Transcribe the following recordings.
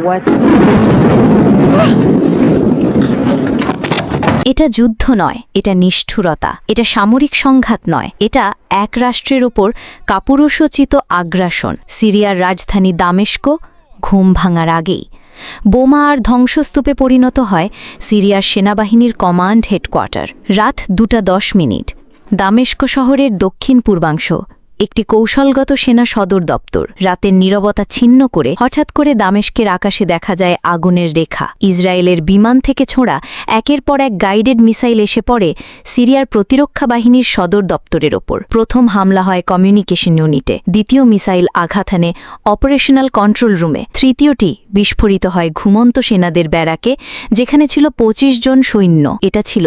What? এটা যুদ্ধ নয়, এটা নিষ্ঠুরতা, এটা সামরিক সংঘাত নয়, এটা এক রাষ্ট্রের ওপর কাপুরুষোচিত আগ্রাসন। সিরিয়ার রাজধানী দামেস্ক ঘুম ভাঙার আগেই বোমা আর ধ্বংসস্তূপে পরিণত হয় সিরিয়ার সেনাবাহিনীর কমান্ড হেডকোয়ার্টার। রাত 2:10 দামেস্ক শহরের দক্ষিণ পূর্বাংশ একটি কৌশলগত সেনা সদর দপ্তর। রাতের নীরবতা ছিন্ন করে হঠাৎ করে দামেস্কের আকাশে দেখা যায় আগুনের রেখা। ইসরায়েলের বিমান থেকে ছোঁড়া একের পর এক গাইডেড মিসাইল এসে পড়ে সিরিয়ার প্রতিরক্ষা বাহিনীর সদর দপ্তরের ওপর। প্রথম হামলা হয় কমিউনিকেশন ইউনিটে, দ্বিতীয় মিসাইল আঘাত হানে অপারেশনাল কন্ট্রোল রুমে, তৃতীয়টি বিস্ফোরিত হয় ঘুমন্ত সেনাদের ব্যারাকে, যেখানে ছিল 25 জন সৈন্য। এটা ছিল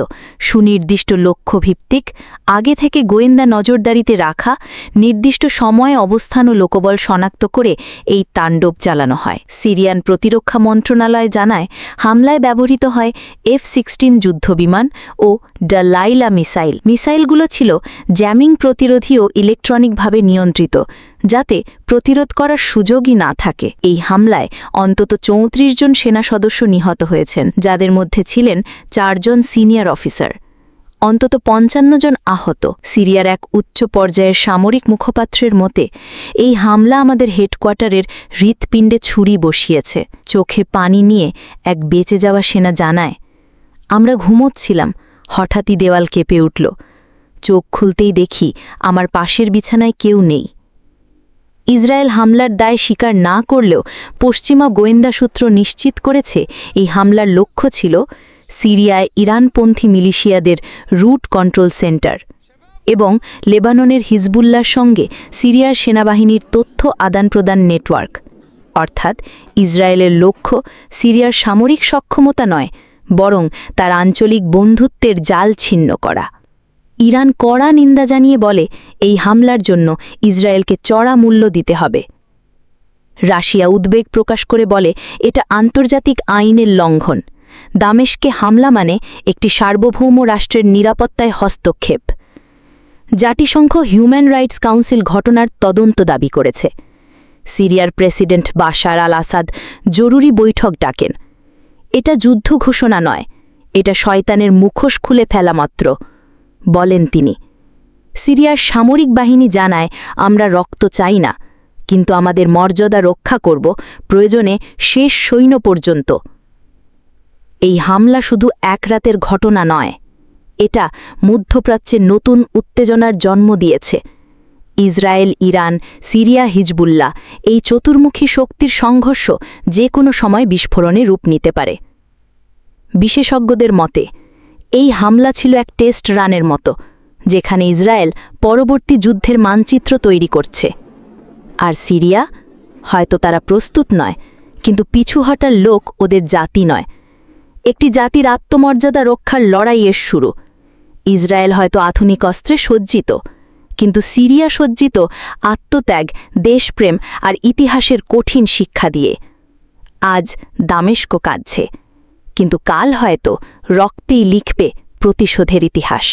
সুনির্দিষ্ট লক্ষ্যভিত্তিক, আগে থেকে গোয়েন্দা নজরদারিতে রাখা, নির্দিষ্ট সময়ে অবস্থান ও লোকবল শনাক্ত করে এই তাণ্ডব চালানো হয়। সিরিয়ান প্রতিরক্ষা মন্ত্রণালয় জানায়, হামলায় ব্যবহৃত হয় F-16 যুদ্ধবিমান ও ডালাইলা মিসাইল। মিসাইলগুলো ছিল জ্যামিং প্রতিরোধী ও ইলেকট্রনিকভাবে নিয়ন্ত্রিত, যাতে প্রতিরোধ করার সুযোগই না থাকে। এই হামলায় অন্তত 34 জন সেনা সদস্য নিহত হয়েছেন, যাদের মধ্যে ছিলেন 4 জন সিনিয়র অফিসার। অন্তত 55 জন আহত। সিরিয়ার এক উচ্চ পর্যায়ের সামরিক মুখপাত্রের মতে, এই হামলা আমাদের হেডকোয়ার্টারের হৃৎপিণ্ডে ছুরি বসিয়েছে। চোখে পানি নিয়ে এক বেঁচে যাওয়া সেনা জানায়, আমরা ঘুমোচ্ছিলাম, হঠাৎই দেওয়াল কেঁপে উঠল। চোখ খুলতেই দেখি আমার পাশের বিছানায় কেউ নেই। ইসরায়েল হামলার দায় স্বীকার না করলেও পশ্চিমা গোয়েন্দা সূত্র নিশ্চিত করেছে এই হামলার লক্ষ্য ছিল সিরিয়ায় ইরানপন্থী মিলিশিয়াদের রুট কন্ট্রোল সেন্টার এবং লেবাননের হিজবুল্লার সঙ্গে সিরিয়ার সেনাবাহিনীর তথ্য আদান-প্রদান নেটওয়ার্ক। অর্থাৎ ইসরায়েলের লক্ষ্য সিরিয়ার সামরিক সক্ষমতা নয়, বরং তার আঞ্চলিক বন্ধুত্বের জাল ছিন্ন করা। ইরান কড়া নিন্দা জানিয়ে বলে, এই হামলার জন্য ইসরায়েলকে চড়া মূল্য দিতে হবে। রাশিয়া উদ্বেগ প্রকাশ করে বলে, এটা আন্তর্জাতিক আইনের লঙ্ঘন। দামেস্কে হামলা মানে একটি সার্বভৌম রাষ্ট্রের নিরাপত্তায় হস্তক্ষেপ। জাতিসংঘ হিউম্যান রাইটস কাউন্সিল ঘটনার তদন্ত দাবি করেছে। সিরিয়ার প্রেসিডেন্ট বাশার আল আসাদ জরুরি বৈঠক ডাকেন। এটা যুদ্ধ ঘোষণা নয়, এটা শয়তানের মুখোশ খুলে ফেলা মাত্র, বলেন তিনি। সিরিয়ার সামরিক বাহিনী জানায়, আমরা রক্ত চাই না, কিন্তু আমাদের মর্যাদা রক্ষা করব, প্রয়োজনে শেষ সৈন্য পর্যন্ত। এই হামলা শুধু এক রাতের ঘটনা নয়, এটা মধ্যপ্রাচ্যে নতুন উত্তেজনার জন্ম দিয়েছে। ইসরায়েল, ইরান, সিরিয়া, হিজবুল্লাহ, এই চতুর্মুখী শক্তির সংঘর্ষ যে কোনো সময় বিস্ফোরণে রূপ নিতে পারে। বিশেষজ্ঞদের মতে, এই হামলা ছিল এক টেস্ট রানের মতো, যেখানে ইসরায়েল পরবর্তী যুদ্ধের মানচিত্র তৈরি করছে। আর সিরিয়া, হয়তো তারা প্রস্তুত নয়, কিন্তু পিছু হটার লোক ওদের জাতি নয়। একটি জাতির আত্মমর্যাদা রক্ষার লড়াইয়ের শুরু। ইসরায়েল হয়তো আধুনিক অস্ত্রে সজ্জিত, কিন্তু সিরিয়া সজ্জিত আত্মত্যাগ, দেশপ্রেম আর ইতিহাসের কঠিন শিক্ষা দিয়ে। আজ দামেস্ক কাঁদছে, কিন্তু কাল হয়তো রক্তেই লিখবে প্রতিশোধের ইতিহাস।